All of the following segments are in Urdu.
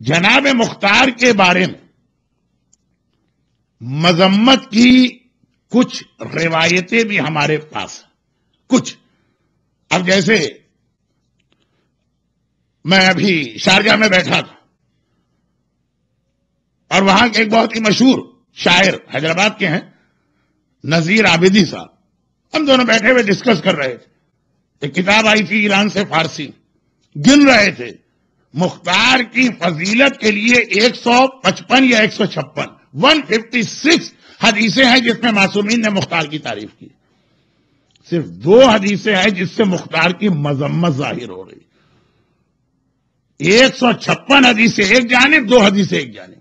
جناب مختار کے بارے میں مذمت کی کچھ روایتیں بھی ہمارے پاس کچھ. اب جیسے میں ابھی شارجہ میں بیٹھا تھا اور وہاں کے ایک بہت ہی مشہور شاعر حیدرآباد کے ہیں نذیر عابدی صاحب، ہم دونوں بیٹھے ہوئے ڈسکس کر رہے تھے. ایک کتاب آئی تھی ایران سے فارسی، گن رہے تھے مختار کی فضیلت کے لیے 155 یا 156 156 حدیثیں ہیں جس میں معصومین نے مختار کی تعریف کی. صرف 2 حدیثیں ہیں جس سے مختار کی مذمت ظاہر ہو رہی. 156 حدیثیں ایک جانب، 2 حدیثیں ایک جانب.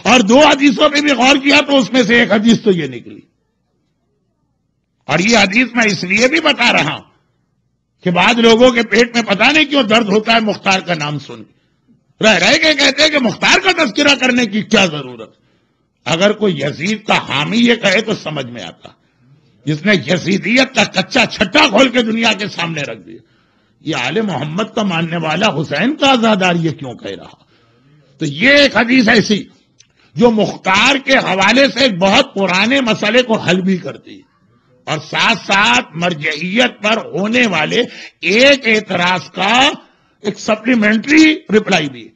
اور 2 حدیثوں پہ بھی غور کیا تو اس میں سے ایک حدیث تو یہ نکلی. اور یہ حدیث میں اس لیے بھی بتا رہا ہوں کہ بعض لوگوں کے پیٹ میں پتہ نہیں کیوں درد ہوتا ہے مختار کا نام سن کے، رہ کے کہتے ہیں کہ مختار کا تذکرہ کرنے کی کیا ضرورت. اگر کوئی یزید کا حامی یہ کہے تو سمجھ میں آتا، جس نے یزیدیت کا کچا چھٹا کھول کے دنیا کے سامنے رکھ دیا. یہ آل محمد کا ماننے والا حسین کا عزادار یہ کیوں کہہ رہا؟ تو یہ ایک حدیث ایسی جو مختار کے حوالے سے ایک بہت پرانے مسئلے کو حل بھی کرتی ہے اور ساتھ ساتھ مرجعیت پر ہونے والے ایک اعتراض کا ایک سپلیمنٹری رپلائی بھی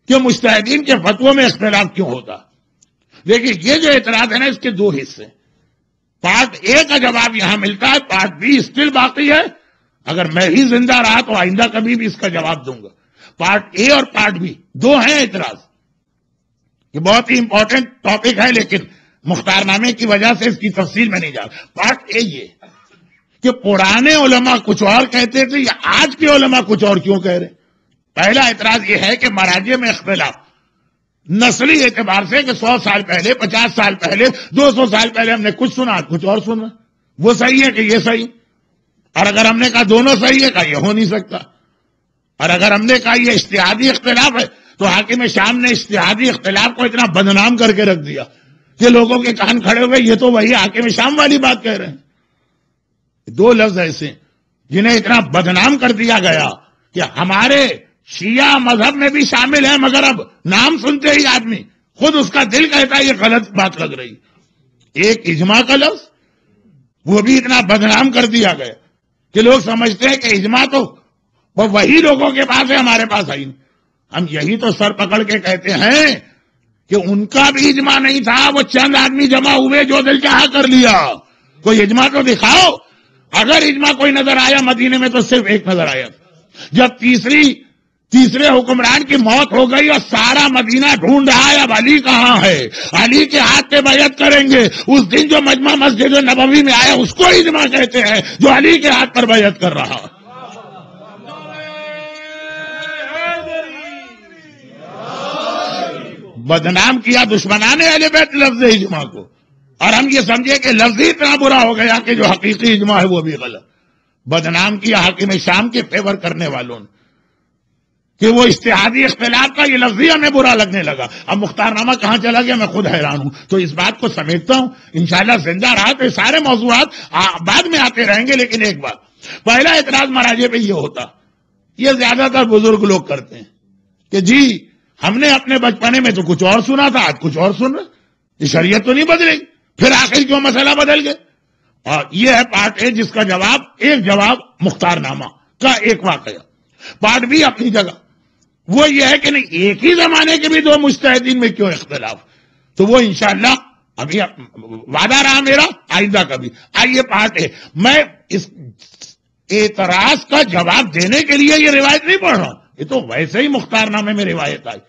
کہ مجتہدین کے فتووں میں اختلاف کیوں ہوتا. دیکھیے یہ جو اعتراض ہے نا اس کے 2 حصے. پارٹ اے کا جواب یہاں ملتا ہے، پارٹ بی اسٹل باقی ہے. اگر میں ہی زندہ رہا تو آئندہ کبھی بھی اس کا جواب دوں گا. پارٹ اے اور پارٹ بی 2 ہیں اعتراض. یہ بہت ہی امپورٹنٹ ٹاپک ہے لیکن مختار نامے کی وجہ سے اس کی تفصیل میں نہیں جا رہا. پارٹ اے یہ کہ پرانے علماء کچھ اور کہتے تھے یا آج کے علماء کچھ اور کیوں کہہ رہے. پہلا اعتراض یہ ہے کہ مراجع میں اختلاف نسلی اعتبار سے کہ 100 سال پہلے، 50 سال پہلے، 200 سال پہلے ہم نے کچھ سنا کچھ اور سنا، وہ صحیح ہے کہ یہ صحیح. اور اگر ہم نے کہا دونوں صحیح ہے، کہا یہ ہو نہیں سکتا. اور اگر ہم نے کہا یہ اجتہادی اختلاف ہے تو حاکم شام نے اجتہادی اختلاف کو اتنا بدنام کر کے رکھ دیا کہ لوگوں کے کان کھڑے ہوئے یہ تو وہی حاکم شام والی بات کہہ رہے ہیں. 2 لفظ ایسے جنہیں اتنا بدنام کر دیا گیا کہ ہمارے شیعہ مذہب میں بھی شامل ہیں، مگر اب نام سنتے ہی آدمی خود اس کا دل کہتا ہے یہ غلط بات لگ رہی. ایک اجماع کا لفظ وہ بھی اتنا بدنام کر دیا گیا کہ لوگ سمجھتے ہیں کہ اجماع تو وہی لوگوں کے پاس ہے، ہمارے پاس ہے. ہم یہی تو سر پکڑ کے کہتے ہیں کہ ان کا بھی اجماع نہیں تھا، وہ چند آدمی جمع ہوئے جو دل چاہا کر لیا. کوئی اجماع تو دکھاؤ. اگر اجماع کوئی نظر آیا مدینے میں تو صرف ایک نظر آیا، جب تیسرے حکمران کی موت ہو گئی اور سارا مدینہ ڈھونڈ رہا ہے اب علی کہاں ہے، علی کے ہاتھ پہ بیعت کریں گے. اس دن جو مجمع مسجد نبوی میں آیا اس کو اجماع کہتے ہیں جو علی کے ہاتھ پر بیعت کر رہا. بدنام کیا دشمنان اہل بیت لفظ اجماع کو، اور ہم یہ سمجھے کہ لفظ ہی اتنا برا ہو گیا کہ جو حقیقی اجماع ہے وہ بھی غلط. بدنام کیا حاکم شام کے فیور کرنے والوں نے کہ وہ اجتہادی اختلاف کا یہ لفظ ہی ہمیں برا لگنے لگا. اب مختار نامہ کہاں چلا گیا میں خود حیران ہوں. تو اس بات کو سمیٹتا ہوں، انشاءاللہ زندہ رہا تو سارے موضوعات بعد میں آتے رہیں گے. لیکن ایک بات، پہلا اعتراض مراجع پہ یہ ہوتا، یہ زیادہ تر بزرگ لوگ کرتے ہیں کہ جی ہم نے اپنے بچپنے میں تو کچھ اور سنا تھا، آج کچھ اور سن رہے، یہ شریعت تو نہیں بدلے گی، پھر آخر کیوں مسئلہ بدل گئے. اور یہ ہے پارٹ اے جس کا جواب ایک جواب مختار نامہ کا ایک واقعہ. پارٹ بی اپنی جگہ وہ یہ ہے کہ نہیں ایک ہی زمانے کے بھی 2 مجتہدین میں کیوں اختلاف. تو وہ انشاءاللہ ابھی وعدہ رہا میرا آئندہ کا بھی. آئیے پارٹ اے. میں اس اعتراض کا جواب دینے کے لیے یہ روایت نہیں پڑھ رہا ہوں، یہ تو ویسے ہی مختار نامے میں روایت آئی.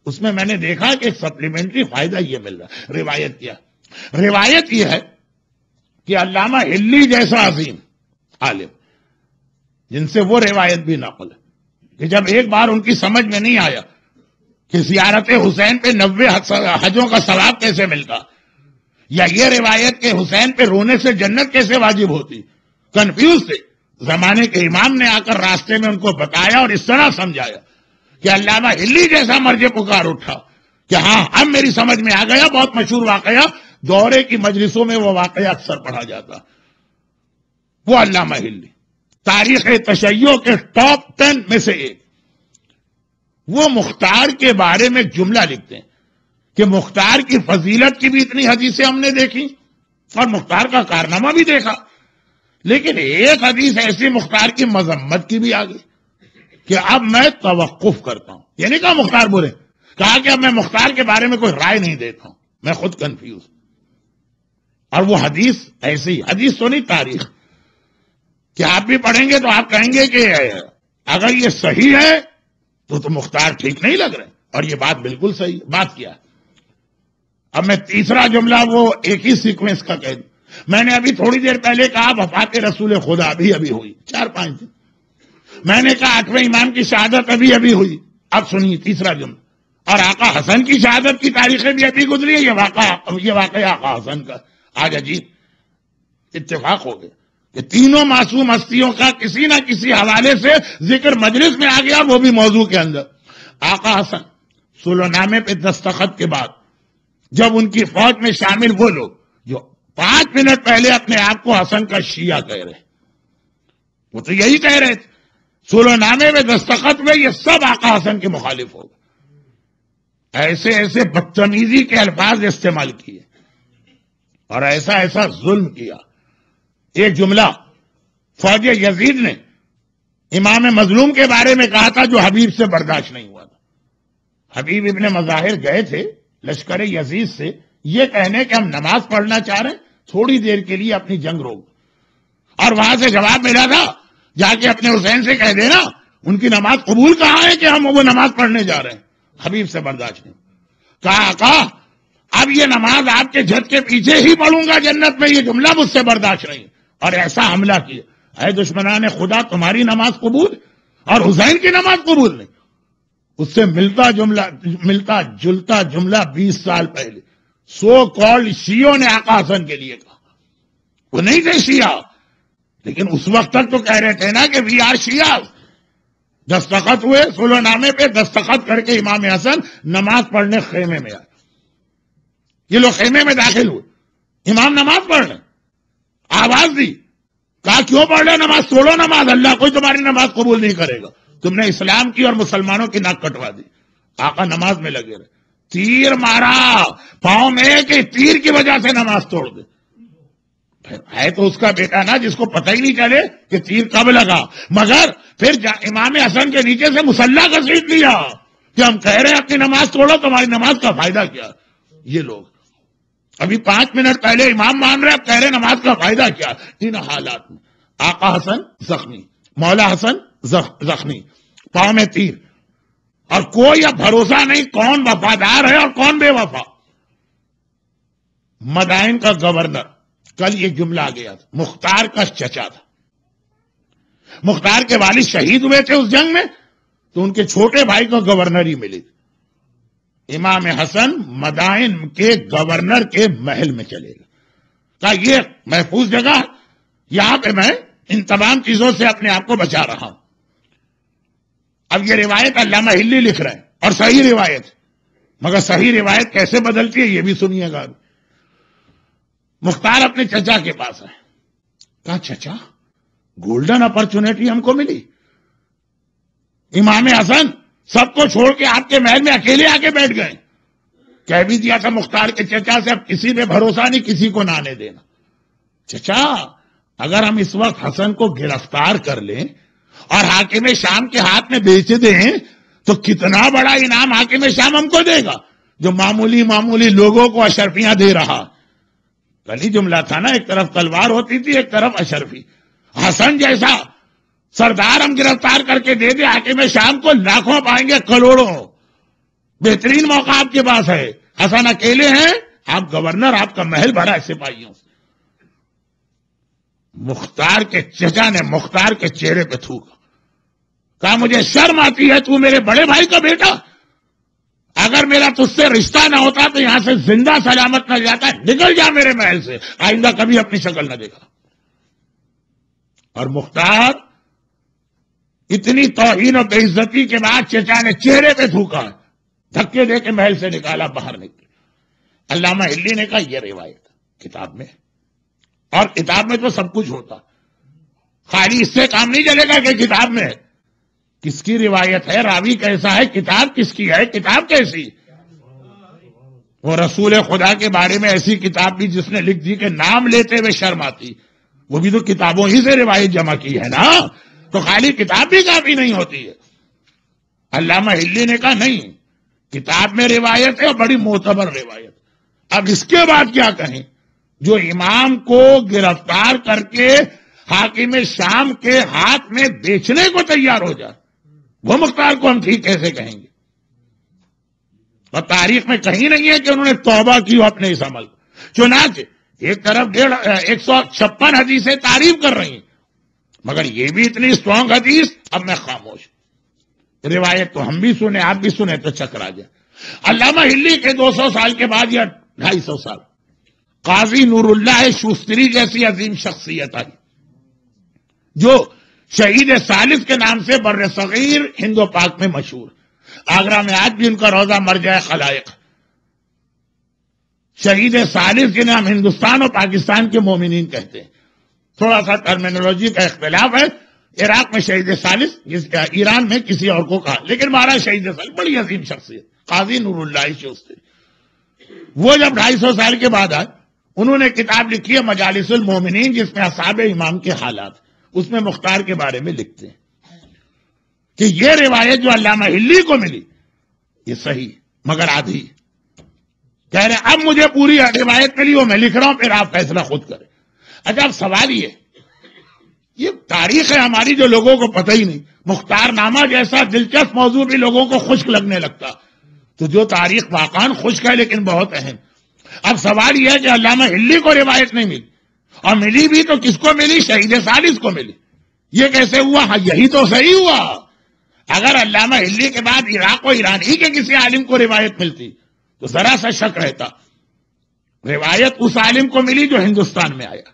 اس میں نے دیکھا کہ ایک سپلیمنٹری فائدہ یہ مل رہا ہے. روایت یہ ہے کہ علامہ ہلی جیسا عظیم عالم جن سے وہ روایت بھی نقل ہے کہ جب ایک بار ان کی سمجھ میں نہیں آیا کہ زیارت حسین پہ 90 حجوں کا ثواب کیسے ملتا، یا یہ روایت کہ حسین پہ رونے سے جنت کیسے واجب ہوتی، کنفیوز تھے. زمانے کے امام نے آ کر راستے میں ان کو بتایا اور اس طرح سمجھایا کہ علامہ ہلی جیسا مرجع پکار اٹھا کہ ہاں اب میری سمجھ میں آ گیا. بہت مشہور واقعہ، دورے کی مجلسوں میں وہ واقعہ اکثر پڑھا جاتا. وہ علامہ ہلی تاریخ تشیع کے ٹاپ 10 میں سے ایک. وہ مختار کے بارے میں ایک جملہ لکھتے ہیں کہ مختار کی فضیلت کی بھی اتنی حدیثیں ہم نے دیکھی اور مختار کا کارنامہ بھی دیکھا، لیکن ایک حدیث ایسی مختار کی مذمت کی بھی آ گئی کہ اب میں توقف کرتا ہوں. یہ نہیں کہا مختار برے، کہا کہ اب میں مختار کے بارے میں کوئی رائے نہیں دیتا ہوں، میں خود کنفیوز. اور وہ حدیث ایسی حدیث تو نہیں، تاریخ کہ آپ بھی پڑھیں گے تو آپ کہیں گے کہ اگر یہ صحیح ہے تو مختار ٹھیک نہیں لگ رہے، اور یہ بات بالکل صحیح بات کیا. اب میں تیسرا جملہ وہ ایک ہی سیکوینس کا کہہ دوں. میں نے ابھی تھوڑی دیر پہلے کہا وفات رسول خدا ابھی ہوئی 4-5 دن. میں نے کہا 8ویں امام کی شہادت ابھی ہوئی. اب سنیے تیسرا جملہ، اور آقا حسن کی شہادت کی تاریخیں بھی ابھی گزری ہے. یہ واقعہ آقا حسن کا آج عجیب اتفاق ہو گیا کہ تینوں معصوم ہستیوں کا کسی نہ کسی حوالے سے ذکر مجلس میں آ گیا، وہ بھی موضوع کے اندر. آقا حسن صلح نامے پہ دستخط کے بعد جب ان کی فوج میں شامل وہ لوگ جو 5 منٹ پہلے اپنے آپ کو حسن کا شیعہ کہہ رہے، وہ تو یہی کہہ رہے تھے، صلح نامے میں دستخط میں یہ سب آقا حسن کے مخالف ہو گئے. ایسے بدتمیزی کے الفاظ استعمال کیے اور ایسا ظلم کیا. ایک جملہ فوج یزید نے امام مظلوم کے بارے میں کہا تھا جو حبیب سے برداشت نہیں ہوا تھا. حبیب ابن مظاہر گئے تھے لشکر یزید سے یہ کہنے کہ ہم نماز پڑھنا چاہ رہے ہیں، تھوڑی دیر کے لیے اپنی جنگ روک. اور وہاں سے جواب ملا تھا جا کے اپنے حسین سے کہہ دینا ان کی نماز قبول کہاں ہے کہ ہم وہ نماز پڑھنے جا رہے ہیں. حبیب سے برداشت نہیں. کہا آقا اب یہ نماز آپ کے جھٹ کے پیچھے ہی پڑھوں گا جنت میں، یہ جملہ مجھ سے برداشت نہیں. اور ایسا حملہ کیا، اے دشمنان خدا تمہاری نماز قبول اور حسین کی نماز قبول نہیں. اس سے ملتا جلتا جملہ 20 سال پہلے سو کالڈ شیعوں نے آقا حسن کے لیے کہا. وہ نہیں تھے شیعہ، لیکن اس وقت تک تو کہہ رہے تھے نا کہ وی آر شیعہ. دستخط ہوئے صلح نامے پہ، دستخط کر کے امام حسن نماز پڑھنے خیمے میں آئے. یہ لوگ خیمے میں داخل ہوئے، امام نماز پڑھ رہے، آواز دی، کہا کیوں پڑھ رہے نماز؟ توڑو نماز، اللہ کوئی تمہاری نماز قبول نہیں کرے گا. تم نے اسلام کی اور مسلمانوں کی ناک کٹوا دی. آقا نماز میں لگے رہے، تیر مارا پاؤں میں کہ تیر کی وجہ سے نماز توڑ دے. ہے تو اس کا بیٹا نا جس کو پتہ ہی نہیں چلے کہ تیر کب لگا، مگر پھر امام حسن کے نیچے سے مسلح گھسیٹ لیا کہ ہم کہہ رہے ہیں اپنی نماز توڑو، تمہاری نماز کا فائدہ کیا؟ یہ لوگ ابھی 5 منٹ پہلے امام مان رہے، اب کہہ رہے نماز کا فائدہ کیا؟ ان حالات میں آقا حسن زخمی، مولا حسن زخمی، پاؤں میں تیر، اور کوئی اب بھروسہ نہیں کون وفادار ہے اور کون بے وفا. مدائن کا گورنر، کل یہ جملہ آ گیا تھا، مختار کا چچا تھا. مختار کے والد شہید ہوئے تھے اس جنگ میں، تو ان کے چھوٹے بھائی کو گورنر ہی ملی. امام حسن مدائن کے گورنر کے محل میں چلے گا. کہا یہ محفوظ جگہ، یہاں پہ میں ان تمام چیزوں سے اپنے آپ کو بچا رہا ہوں. اب یہ روایت علامہ ہلی لکھ رہے ہیں اور صحیح روایت، مگر صحیح روایت کیسے بدلتی ہے یہ بھی سنیے گا. مختار اپنے چچا کے پاس ہے، کہا چچا گولڈن اپرچونٹی ہم کو ملی، امام حسن سب کو چھوڑ کے آپ کے محل میں اکیلے آ کے بیٹھ گئے. کہہ بھی دیا تھا مختار کے چچا سے اب کسی پہ بھروسہ نہیں، کسی کو نہ آنے دینا. چچا اگر ہم اس وقت حسن کو گرفتار کر لیں اور حاکم شام کے ہاتھ میں بیچ دیں تو کتنا بڑا انعام حاکم شام ہم کو دے گا جو معمولی لوگوں کو اشرفیاں دے رہا. کل ہی جملہ تھا نا، ایک طرف تلوار ہوتی تھی ایک طرف اشرفی. حسن جیسا سردار ہم گرفتار کر کے دے دے حاکم شام کو، لاکھوں پائیں گے کروڑوں. بہترین موقع آپ کے پاس ہے، حسن اکیلے ہیں، آپ گورنر، آپ کا محل بھرا ہے سپاہیوں سے. مختار کے چچا نے مختار کے چہرے پہ تھوکا، کہا مجھے شرم آتی ہے، تو میرے بڑے بھائی کا بیٹا، اگر میرا تجھ سے رشتہ نہ ہوتا تو یہاں سے زندہ سلامت نہ جاتا، نکل جا میرے محل سے، آئندہ کبھی اپنی شکل نہ دیکھا. اور مختار اتنی توہین و بے عزتی کے بعد چچا نے چہرے پہ تھوکا، دھکے دے کے محل سے نکالا، باہر نکلے. علامہ ہلی نے کہا یہ روایت کتاب میں، اور کتاب میں تو سب کچھ ہوتا، خالی اس سے کام نہیں چلے گا کہ کتاب میں ہے. کس کی روایت ہے، راوی کیسا ہے، کتاب کس کی ہے، کتاب کیسی؟ وہ رسول خدا کے بارے میں ایسی کتاب بھی جس نے لکھ دی کہ نام لیتے ہوئے شرم آتی، وہ بھی تو کتابوں ہی سے روایت جمع کی ہے نا، تو خالی کتاب بھی کافی نہیں ہوتی ہے۔ علامہ ہلی نے کہا نہیں، کتاب میں روایت ہے اور بڑی معتبر روایت۔ اب اس کے بعد کیا کہیں؟ جو امام کو گرفتار کر کے حاکم شام کے ہاتھ میں بیچنے کو تیار ہو جائے، وہ مختار کو ہم ٹھیک کیسے کہیں گے؟ اور تاریخ میں کہیں نہیں ہے کہ انہوں نے توبہ کی ہو اپنے اس عمل کو۔ چنانچہ ایک طرف 156 حدیثیں تعریف کر رہی ہیں، مگر یہ بھی اتنی اسٹرانگ حدیث، اب میں خاموش۔ روایت تو ہم بھی سنیں، آپ بھی سنیں تو چکرا جائے۔ علامہ ہلی کے 200 سال کے بعد یا 250 سال قاضی نور اللہ شوستری جیسی عظیم شخصیت آئی، جو شہید ثالث کے نام سے بر صغیر ہند و پاک میں مشہور۔ آگرہ میں آج بھی ان کا روزہ مرجع خلائق۔ شہید ثالث کے نام ہندوستان اور پاکستان کے مومنین کہتے ہیں، تھوڑا سا ٹرمینالوجی کا اختلاف ہے۔ عراق میں شہید ثالث، ایران میں کسی اور کو کہا، لیکن ہمارا شہید ثالث بڑی عظیم شخصیت قاضی نور اللہ شوستری۔ وہ جب 250 سال کے بعد آئے، انہوں نے کتاب لکھی ہے مجالس المومنین، جس میں اصحاب امام کے حالات، اس میں مختار کے بارے میں لکھتے ہیں کہ یہ روایت جو علامہ ہلی کو ملی یہ صحیح مگر آدھی، کہہ رہے اب مجھے پوری روایت ملی، وہ میں لکھ رہا ہوں، پھر آپ فیصلہ خود کریں۔ اچھا اب سوال یہ تاریخ ہے ہماری جو لوگوں کو پتہ ہی نہیں، مختار نامہ جیسا دلچسپ موضوع بھی لوگوں کو خشک لگنے لگتا، تو جو تاریخ واقعاً خشک ہے لیکن بہت اہم۔ اب سوال یہ ہے کہ علامہ ہلی کو روایت نہیں ملی، اور ملی بھی تو کس کو ملی؟ شہید ثالث کو ملی۔ یہ کیسے ہوا؟ ہاں یہی تو صحیح ہوا۔ اگر علامہ ہلی کے بعد عراق و ایران ہی کے کسی عالم کو روایت ملتی تو ذرا سا شک رہتا۔ روایت اس عالم کو ملی جو ہندوستان میں آیا۔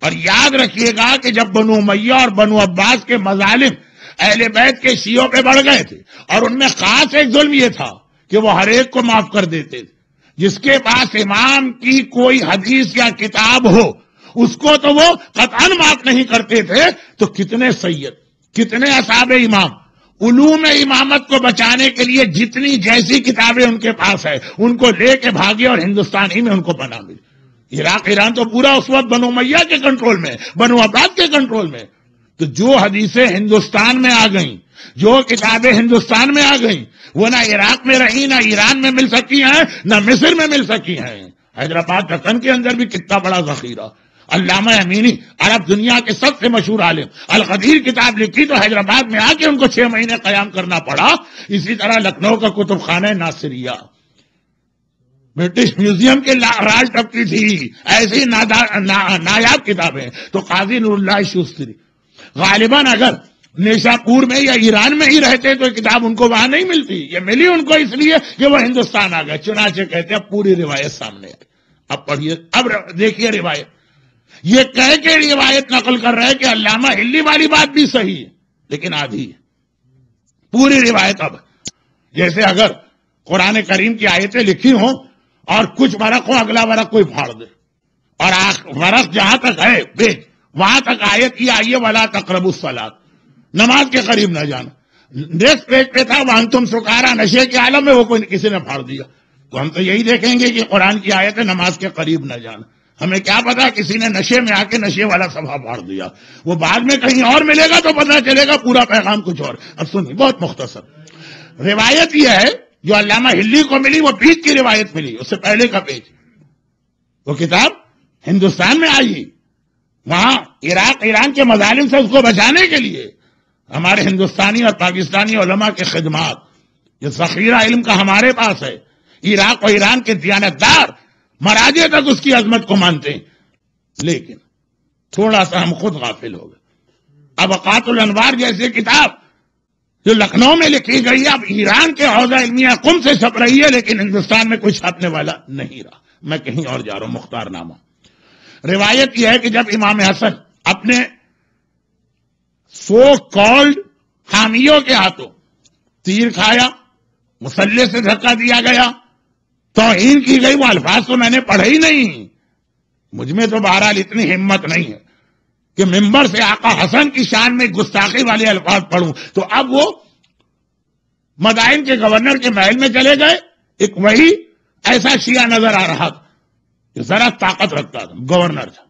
اور یاد رکھیے گا کہ جب بنو امیہ اور بنو عباس کے مظالم اہل بیت کے شیعوں پہ بڑھ گئے تھے، اور ان میں خاص ایک ظلم یہ تھا کہ وہ ہر ایک کو معاف کر دیتے تھے، جس کے پاس امام کی کوئی حدیث یا کتاب ہو اس کو تو وہ قطعاً معاف نہیں کرتے تھے۔ تو کتنے سید، کتنے اصحاب امام علوم امامت کو بچانے کے لیے جتنی جیسی کتابیں ان کے پاس ہے ان کو لے کے بھاگے، اور ہندوستان ہی میں ان کو پناہ ملی۔ عراق ایران تو پورا اس وقت بنو امیہ کے کنٹرول میں، بنو عباس کے کنٹرول میں۔ تو جو حدیثیں ہندوستان میں آ گئیں، جو کتابیں ہندوستان میں آ گئیں، وہ نہ عراق میں رہی، نہ ایران میں مل سکی ہیں، نہ مصر میں مل سکی ہیں۔ حیدرآباد دکن کے اندر بھی کتنا بڑا ذخیرہ۔ علامہ امینی عرب دنیا کے سب سے مشہور عالم، القدیر کتاب لکھی تو حیدرآباد میں آ کے ان کو 6 مہینے قیام کرنا پڑا۔ اسی طرح لکھنؤ کا کتب خانہ ناصریہ، برٹش میوزیم کے راج ٹپکی تھی، ایسی نایاب کتابیں۔ تو قاضی نور اللہ شوستری غالباً اگر نیشاپور میں یا ایران میں ہی رہتے تو کتاب ان کو وہاں نہیں ملتی، یہ ملی ان کو اس لیے کہ وہ ہندوستان آ گئے۔ چنانچہ کہتے ہیں اب پوری روایت سامنے آئی۔ اب پڑھیے، اب دیکھیے روایت، یہ کہہ کے روایت نقل کر رہے کہ علامہ ہلی والی بات بھی صحیح ہے لیکن آدھی ہے۔ پوری روایت اب جیسے اگر قرآن کریم کی آیتیں لکھی ہوں اور کچھ ورق ہو، اگلا ورق کوئی پھاڑ دے، اور ورق جہاں تک ہے بیچ، وہاں تک آیت کی آئیے ولا تقربوا الصلاۃ، نماز کے قریب نہ جانا۔ نیکسٹ پیج پہ تھا وانتم سکارا، نشے کے عالم میں، وہ کوئی کسی نے پھاڑ دیا۔ تو ہم تو یہی دیکھیں گے کہ قرآن کی آیت ہے نماز کے قریب نہ جانا، ہمیں کیا پتا کسی نے نشے میں آ کے نشے والا صفحہ پھاڑ دیا، وہ بعد میں کہیں اور ملے گا تو پتہ چلے گا پورا پیغام کچھ اور۔ اب سنیے بہت مختصر روایت یہ ہے جو علامہ ہلی کو ملی، وہ بیچ کی روایت ملی، اس سے پہلے کا پیج، وہ کتاب ہندوستان میں آئی، وہاں عراق ایران کے مظالم سے اس کو بچانے کے لیے ہمارے ہندوستانی اور پاکستانی علماء کے خدمات، یہ ذخیرہ علم کا ہمارے پاس ہے۔ عراق و ایران کے دیانتدار مراجع تک اس کی عظمت کو مانتے ہیں، لیکن تھوڑا سا ہم خود غافل ہو گئے۔ اب اوقات الانوار جیسی کتاب جو لکھنؤ میں لکھی گئی ہے، اب ایران کے حوزہ علمیہ قم سے چھپ رہی ہے، لیکن ہندوستان میں کوئی چھاپنے والا نہیں رہا۔ میں کہیں اور جا رہا ہوں، مختار نامہ۔ روایت یہ ہے کہ جب امام حسن اپنے سو کالڈ حامیوں کے ہاتھوں تیر کھایا، مسلح سے دھکا دیا گیا، توہین کی گئی، وہ الفاظ تو میں نے پڑھے ہی نہیں، مجھ میں تو بہرحال اتنی ہمت نہیں ہے کہ منبر سے آقا حسن کی شان میں گستاخی والے الفاظ پڑھوں، تو اب وہ مدائن کے گورنر کے محل میں چلے گئے، ایک وہی ایسا شیعہ نظر آ رہا تھا کہ ذرا طاقت رکھتا تھا، گورنر تھا۔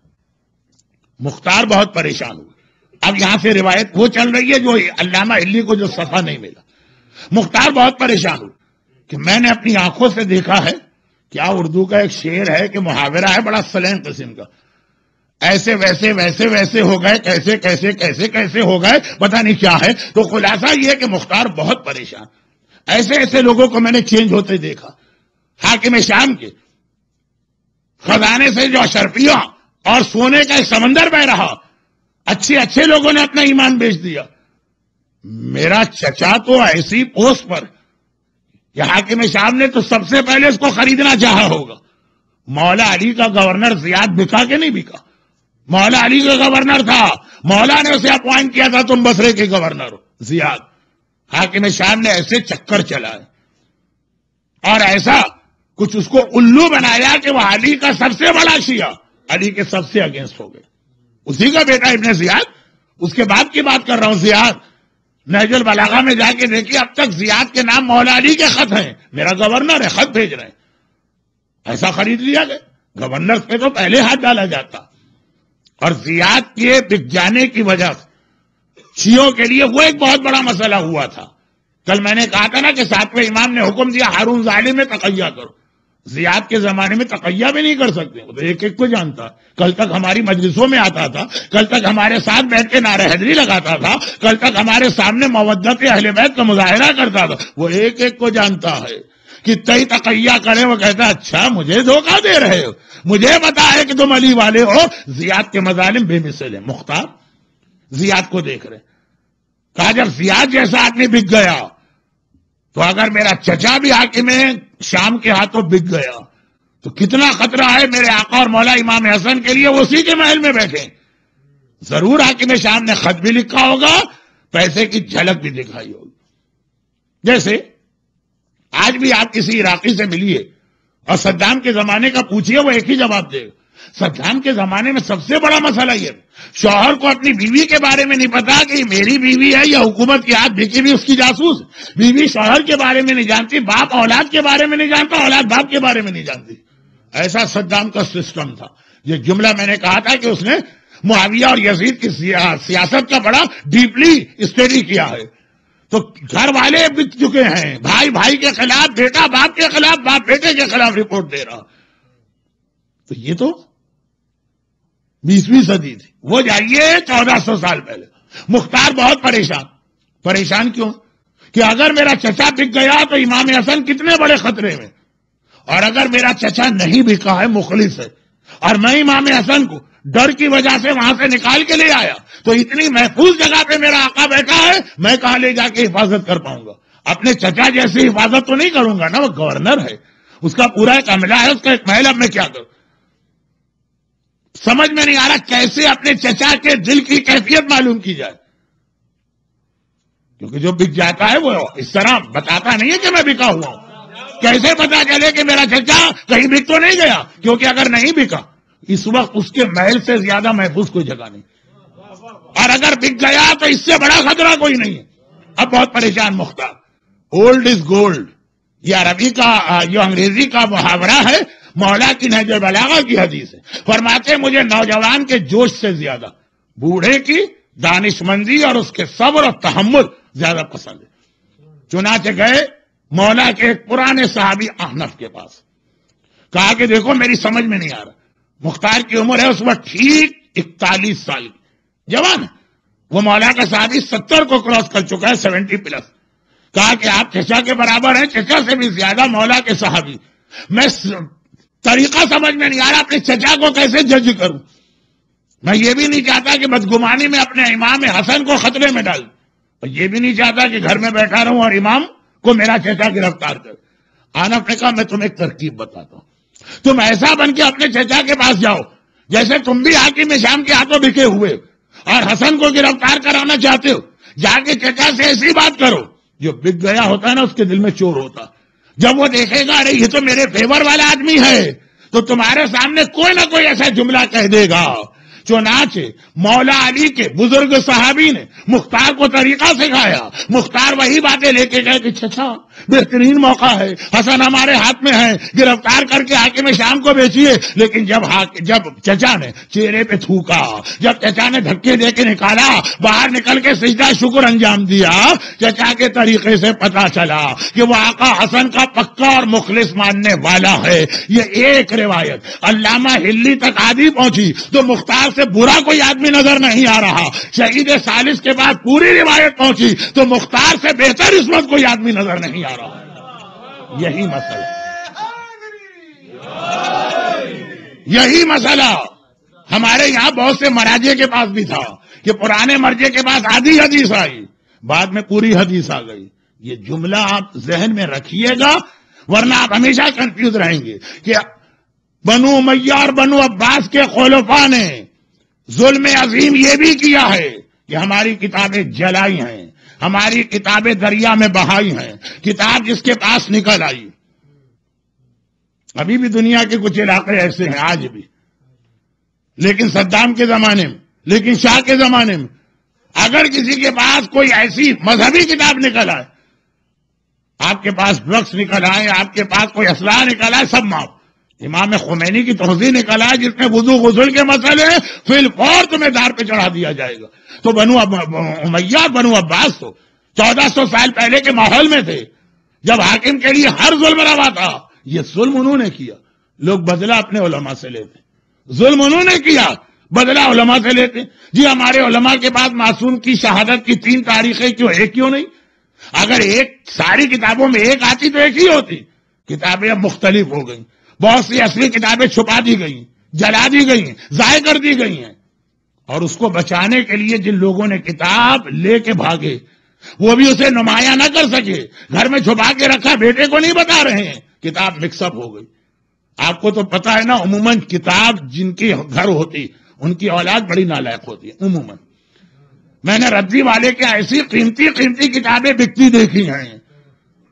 مختار بہت پریشان ہوئے۔ اب یہاں سے روایت وہ چل رہی ہے جو علامہ علی کو جو صفحہ نہیں ملا۔ مختار بہت پریشان ہوئے کہ میں نے اپنی آنکھوں سے دیکھا ہے، کیا اردو کا ایک شعر ہے کہ محاورہ ہے بڑا سلیم قسم کا، ایسے ویسے ویسے ویسے ہو گئے، کیسے کیسے کیسے کیسے ہو گئے، پتہ نہیں کیا ہے۔ تو خلاصہ یہ کہ مختار بہت پریشان، ایسے ایسے لوگوں کو میں نے چینج ہوتے دیکھا۔ حاکم شام کے خزانے سے جو اشرفیہ اور سونے کا ایک سمندر بہ رہا، اچھے اچھے لوگوں نے اپنا ایمان بیچ دیا۔ میرا چچا تو ایسی پوسٹ پر، یہ حاکم شام نے تو سب سے پہلے اس کو خریدنا چاہا ہوگا۔ مولا علی کا گورنر زیاد بکا کہ نہیں بکا؟ مولا علی کا گورنر تھا، مولا نے اسے اپوائنٹ کیا تھا تم بصرے کے گورنر ہو زیاد۔ حاکم شام نے ایسے چکر چلائے اور ایسا کچھ اس کو الو بنایا کہ وہ علی کا سب سے بڑا شیعہ، علی کے سب سے اگینسٹ ہو گئے۔ اسی کا بیٹا ابن زیاد، اس کے بعد کی بات کر رہا ہوں، زیاد۔ نہج البلاغہ میں جا کے دیکھیے، اب تک زیاد کے نام مولا علی کے خط ہیں، میرا گورنر ہے، خط بھیج رہے ہیں۔ ایسا خرید لیا گیا، گورنر پہ تو پہلے ہاتھ ڈالا جاتا۔ اور زیاد کے بک جانے کی وجہ سے شیعوں کے لیے وہ ایک بہت بڑا مسئلہ ہوا تھا۔ کل میں نے کہا تھا نا کہ ساتویں امام نے حکم دیا ہارون ظالم میں تقیہ کرو۔ زیاد کے زمانے میں تقیہ بھی نہیں کر سکتے، وہ تو ایک ایک کو جانتا۔ کل تک ہماری مجلسوں میں آتا تھا، کل تک ہمارے ساتھ بیٹھ کے نعرہ حیدری لگاتا تھا، کل تک ہمارے سامنے مودت اہل بیت کا مظاہرہ کرتا تھا، وہ ایک ایک کو جانتا ہے کہ تئی تقیہ کرے۔ وہ کہتا اچھا مجھے دھوکہ دے رہے ہو، مجھے پتا ہے کہ تم علی والے ہو۔ زیاد کے مظالم بے مثل ہیں۔ مختار زیاد کو دیکھ رہے، کہا جب زیاد جیسا آدمی بک گیا تو اگر میرا چچا بھی حاکم شام کے ہاتھوں بک گیا تو کتنا خطرہ ہے میرے آقا اور مولا امام حسن کے لیے، وہ اسی کے محل میں بیٹھے۔ ضرور حاکم شام نے خط بھی لکھا ہوگا، پیسے کی جھلک بھی دکھائی ہوگی۔ جیسے آج بھی آپ کسی عراقی سے ملیے اور صدام کے زمانے کا پوچھئے، وہ ایک ہی جواب دے گا۔ صدام کے زمانے میں سب سے بڑا مسئلہ یہ ہے، شوہر کو اپنی بیوی کے بارے میں نہیں پتا کہ میری بیوی ہے یا حکومت کی ہاتھ بکی بھی اس کی جاسوس۔ بیوی شوہر کے بارے میں نہیں جانتی، باپ اولاد کے بارے میں نہیں جانتا، اولاد باپ کے بارے میں نہیں جانتی۔ ایسا صدام کا سسٹم تھا۔ یہ جملہ میں نے کہا تھا کہ اس نے معاویہ اور یزید کی سیاست کا بڑا ڈیپلی اسٹڈی کیا ہے۔ تو گھر والے بک چکے ہیں، بھائی بھائی کے خلاف، بیٹا باپ کے خلاف، باپ بیٹے کے خلاف رپورٹ دے رہا۔ تو یہ تو 20ویں صدی تھی، وہ جائیے 1400 سال پہلے۔ مختار بہت پریشان کیوں کہ اگر میرا چچا بک گیا تو امام حسن کتنے بڑے خطرے میں، اور اگر میرا چچا نہیں بکا ہے، مخلص ہے، اور میں امام حسن کو ڈر کی وجہ سے وہاں سے نکال کے لے آیا، تو اتنی محفوظ جگہ پہ میرا آقا بیٹھا ہے، میں کہاں لے جا کے حفاظت کر پاؤں گا؟ اپنے چچا جیسی حفاظت تو نہیں کروں گا نا، وہ گورنر ہے، اس کا پورا ایک عملہ ہے، اس کا ایک محل، اب میں کیا کروں؟ سمجھ میں نہیں آ رہا کیسے اپنے چچا کے دل کی کیفیت معلوم کی جائے، کیونکہ جو بک جاتا ہے وہ اس طرح بتاتا نہیں ہے کہ میں بکا ہوا ہوں۔ کیسے پتا چلے کہ میرا چچا کہیں بک تو نہیں گیا؟ کیونکہ اگر نہیں بکا، اس وقت اس کے محل سے زیادہ محفوظ کوئی جگہ نہیں، اور اگر بک گیا تو اس سے بڑا خطرہ کوئی نہیں ہے۔ اب بہت پریشان مختار۔ اولڈ از گولڈ، یہ عربی کا جو انگریزی کا محاورہ ہے، مولا کی نہج البلاغہ کی حدیث ہے۔ فرماتے مجھے نوجوان کے جوش سے زیادہ بوڑھے کی دانش مندی اور اس کے صبر اور تحمل زیادہ پسند ہے۔ چنانچہ گئے مولا کے ایک پرانے صحابی احنف کے پاس، کہا کہ دیکھو میری سمجھ میں نہیں آ رہا، مختار کی عمر ہے اس وقت ٹھیک 41 سال کی، جوان ہے، وہ مولا کا صحابی 70 کو کراس کر چکا ہے، 70 پلس۔ کہا کہ آپ چچا کے برابر ہیں، چچا سے بھی زیادہ مولا کے صحابی، میں طریقہ سمجھ میں نہیں آ رہا اپنے چچا کو کیسے جج کروں۔ میں یہ بھی نہیں چاہتا کہ بدگمانی میں اپنے امام حسن کو خطرے میں ڈال، اور یہ بھی نہیں چاہتا کہ گھر میں بیٹھا رہوں اور امام کو میرا چچا گرفتار کر۔ آنف نے کہا میں تمہیں ایک ترکیب بتاتا ہوں، تم ایسا بن کے اپنے چچا کے پاس جاؤ جیسے تم بھی حاکم شام کے ہاتھوں بکے ہوئے اور حسن کو گرفتار کرانا چاہتے ہو، جا کے چچا سے ایسی بات کرو، جو بک گیا ہوتا ہے نا اس کے دل میں چور ہوتا، جب وہ دیکھے گا ارے یہ تو میرے فیور والا آدمی ہے، تو تمہارے سامنے کوئی نہ کوئی ایسا جملہ کہہ دے گا چنانچہ مولا علی کے بزرگ صحابی نے مختار کو طریقہ سکھایا. مختار وہی باتیں لے کے گئے کہ چچا بہترین موقع ہے, حسن ہمارے ہاتھ میں ہے, گرفتار کر کے حاکم شام کو بیچیے. لیکن جب چچا نے چہرے پہ تھوکا, جب چچا نے دھکے دے کے نکالا, باہر نکل کے سجدہ شکر انجام دیا, چچا کے طریقے سے پتا چلا کہ وہ آقا حسن کا پکا اور مخلص ماننے والا ہے. یہ ایک روایت علامہ ہلی تک آدھی پہنچی تو مختار سے برا کوئی آدمی نظر نہیں آ رہا. شہید ثالث کے بعد پوری روایت پہنچی تو مختار سے بہتر عصمت کوئی آدمی نظر نہیں آ رہا. یہی مسئلہ ہمارے یہاں بہت سے مراجے کے پاس بھی تھا کہ پرانے مرجے کے پاس آدھی حدیث آئی, بعد میں پوری حدیث آ گئی. یہ جملہ آپ ذہن میں رکھیے گا, ورنہ آپ ہمیشہ کنفیوز رہیں گے کہ بنو امیہ اور بنو عباس کے خلفاء نے ظلم عظیم یہ بھی کیا ہے کہ ہماری کتابیں جلائی ہیں, ہماری کتابیں دریا میں بہائی ہیں. کتاب جس کے پاس نکل آئی. ابھی بھی دنیا کے کچھ علاقے ایسے ہیں آج بھی, لیکن صدام کے زمانے میں, لیکن شاہ کے زمانے میں اگر کسی کے پاس کوئی ایسی مذہبی کتاب نکل آئے, آپ کے پاس ڈرگس نکل آئے, آپ کے پاس کوئی اسلحہ نکل آئے, سب معاف. امام خمینی کی توضیح نکل آئے جس میں وضو غسل کے مسئلے فی الفور تمہیں دار پہ چڑھا دیا جائے گا. تو بنو امیہ بنو عباس تو 1400 سال پہلے کے ماحول میں تھے جب حاکم کے لیے ہر ظلم روا تھا. یہ ظلم انہوں نے کیا, لوگ بدلہ اپنے علماء سے لیتے. ظلم انہوں نے کیا, بدلہ علماء سے لیتے. جی ہمارے علماء کے بعد معصوم کی شہادت کی 3 تاریخیں کیوں نہیں؟ اگر ایک ساری کتابوں میں ایک آتی تو ایک ہی ہوتی. کتابیں اب مختلف ہو گئیں, بہت سی اصلی کتابیں چھپا دی گئی, جلا دی گئی, ضائع کر دی گئی ہیں. اور اس کو بچانے کے لیے جن لوگوں نے کتاب لے کے بھاگے وہ بھی اسے نمایاں نہ کر سکے, گھر میں چھپا کے رکھا, بیٹے کو نہیں بتا رہے ہیں, کتاب مکس اپ ہو گئی. آپ کو تو پتا ہے نا, عموماً کتاب جن کی گھر ہوتی ان کی اولاد بڑی نالائق ہوتی ہے عموماً. میں نے ردی والے کے ایسی قیمتی کتابیں بکتی دیکھی ہیں.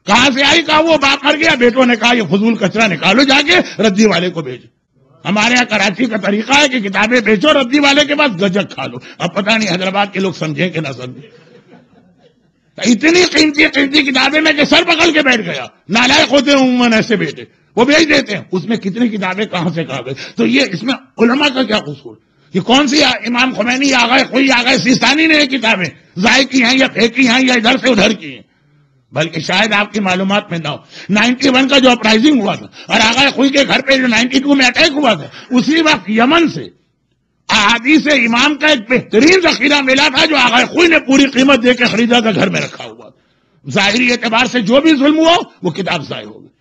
کہاں سے آئی؟ کہا وہ باپ مر گیا, بیٹوں نے کہا یہ فضول کچرا نکالو جا کے ردی والے کو بھیجو. ہمارے یہاں کراچی کا طریقہ ہے کہ کتابیں بیچو, ردی والے کے پاس گجک کھا لو. اب پتہ نہیں حیدرآباد کے لوگ سمجھیں کہ نہ سمجھیں. اتنی قیمتی کتابیں میں کہ سر پکڑ کے بیٹھ گیا. نالائق ہوتے ہیں عموماً ایسے بیٹے, وہ بھیج دیتے ہیں. اس میں کتنی کتابیں کہاں سے کہا گئے. تو یہ اس میں علماء کا کیا قصور؟ یہ کون سی امام خمینی آ گئے, کوئی آ گئے سیستانی نے یہ کتابیں ضائع کی ہیں یا پھینکی ہیں یا ادھر سے ادھر کی ہیں؟ بلکہ شاید آپ کی معلومات میں نہ ہو, 91 کا جو اپرائزنگ ہوا تھا اور آغا خوئی کے گھر پہ جو 92 میں اٹیک ہوا تھا, اسی وقت یمن سے احادیث امام کا ایک بہترین ذخیرہ ملا تھا جو آغا خوئی نے پوری قیمت دے کے خریدا تھا, گھر میں رکھا ہوا. ظاہری اعتبار سے جو بھی ظلم ہوا وہ کتاب ضائع ہو گئی.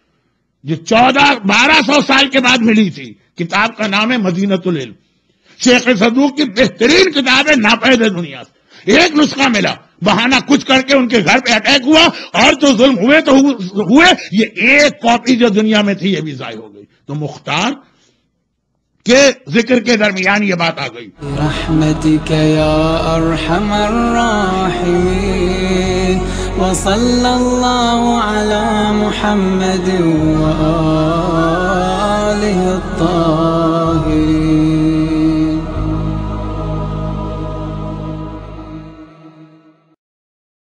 جو 1200 سال کے بعد ملی تھی, کتاب کا نام ہے مدینۃ العلم. شیخ صدوق کی بہترین کتاب ہے, ناپید دنیا سے. ایک نسخہ ملا, بہانہ کچھ کر کے ان کے گھر پہ اٹیک ہوا, اور جو ظلم ہوئے تو ہوئے, یہ ایک کاپی جو دنیا میں تھی یہ بھی ضائع ہو گئی. تو مختار کے ذکر کے درمیان یہ بات آ گئی. رحمتک یا ارحم الراحمین وصلی اللہ علی محمد و